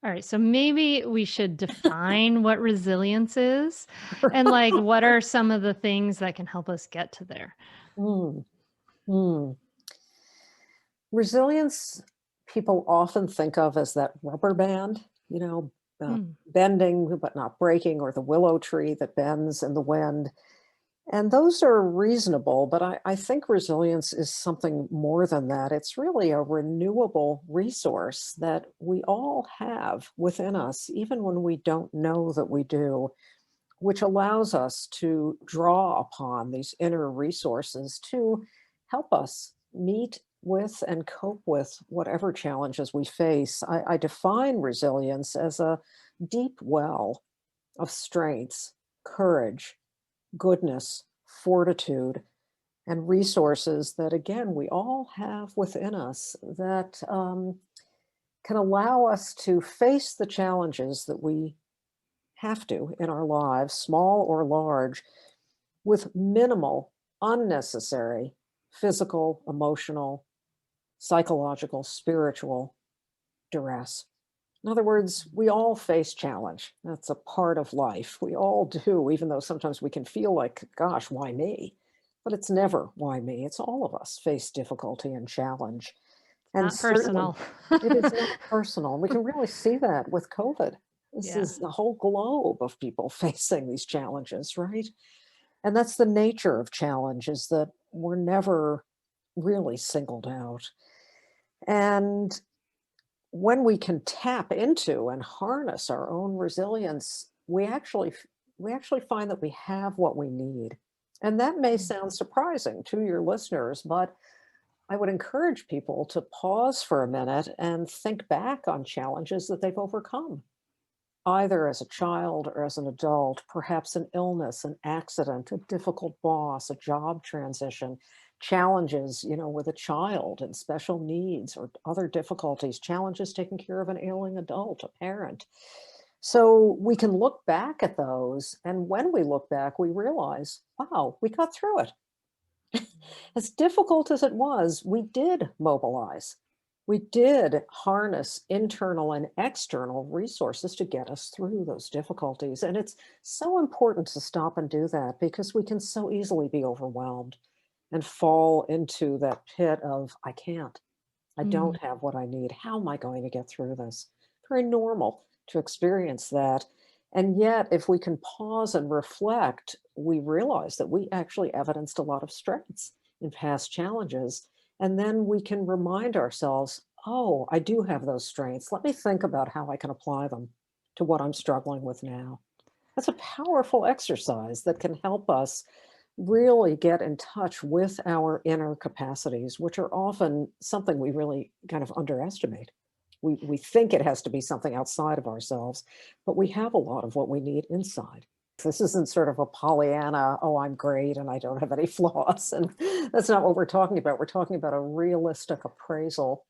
All right, so maybe we should define what resilience is and like what are some of the things that can help us get to there? Mm, mm. Resilience, people often think of as that rubber band, Mm, bending but not breaking, or the willow tree that bends in the wind. And those are reasonable, but I think resilience is something more than that. It's really a renewable resource that we all have within us, even when we don't know that we do, which allows us to draw upon these inner resources to help us meet with and cope with whatever challenges we face. I define resilience as a deep well of strengths, courage, goodness, fortitude, and resources that, again, we all have within us that can allow us to face the challenges that we have to in our lives, small or large, with minimal, unnecessary physical, emotional, psychological, spiritual duress. In other words, we all face challenge. That's a part of life. We all do, even though sometimes we can feel like, gosh, why me? But it's never why me. It's all of us face difficulty and challenge. And not certainly personal. it is not personal. We can really see that with COVID. This Yeah. is the whole globe of people facing these challenges, right? And that's the nature of challenge, is that we're never really singled out. And when we can tap into and harness our own resilience, we actually find that we have what we need. And that may Mm. sound surprising to your listeners, but I would encourage people to pause for a minute and think back on challenges that they've overcome, either as a child or as an adult, perhaps an illness, an accident, a difficult boss, a job transition, challenges, with a child and special needs or other difficulties, challenges taking care of an ailing adult, a parent. So we can look back at those. And when we look back, we realize, wow, we got through it. As difficult as it was, we did mobilize. We did harness internal and external resources to get us through those difficulties. And it's so important to stop and do that, because we can so easily be overwhelmed and fall into that pit of, I can't, I Mm. don't have what I need. How am I going to get through this? Very normal to experience that. And yet, if we can pause and reflect, we realize that we actually evidenced a lot of strengths in past challenges. And then we can remind ourselves, oh, I do have those strengths. Let me think about how I can apply them to what I'm struggling with now. That's a powerful exercise that can help us really get in touch with our inner capacities, which are often something we really kind of underestimate. We think it has to be something outside of ourselves, but we have a lot of what we need inside. This isn't sort of a Pollyanna, oh, I'm great and I don't have any flaws. And that's not what we're talking about. We're talking about a realistic appraisal.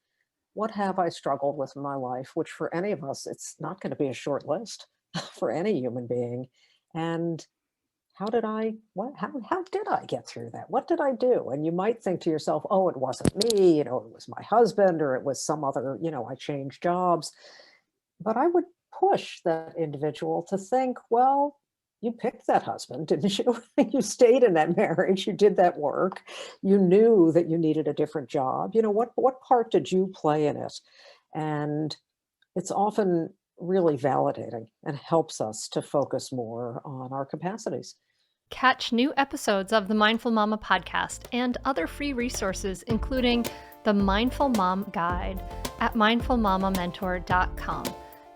What have I struggled with in my life? Which for any of us, it's not going to be a short list for any human being. And how did I get through that? What did I do? And you might think to yourself, oh, it wasn't me, it was my husband, or it was some other, I changed jobs. But I would push that individual to think, well, you picked that husband, didn't you? You stayed in that marriage, you did that work, you knew that you needed a different job. What part did you play in it? And it's often really validating and helps us to focus more on our capacities. Catch new episodes of the Mindful Mama podcast and other free resources, including the Mindful Mom Guide at mindfulmamamentor.com.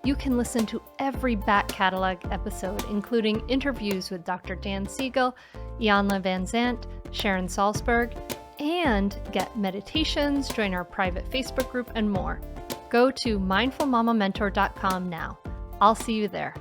You can listen to every back catalog episode, including interviews with Dr. Dan Siegel, Janla Van Zant, Sharon Salzberg, and get meditations, join our private Facebook group, and more. Go to mindfulmamamentor.com now. I'll see you there.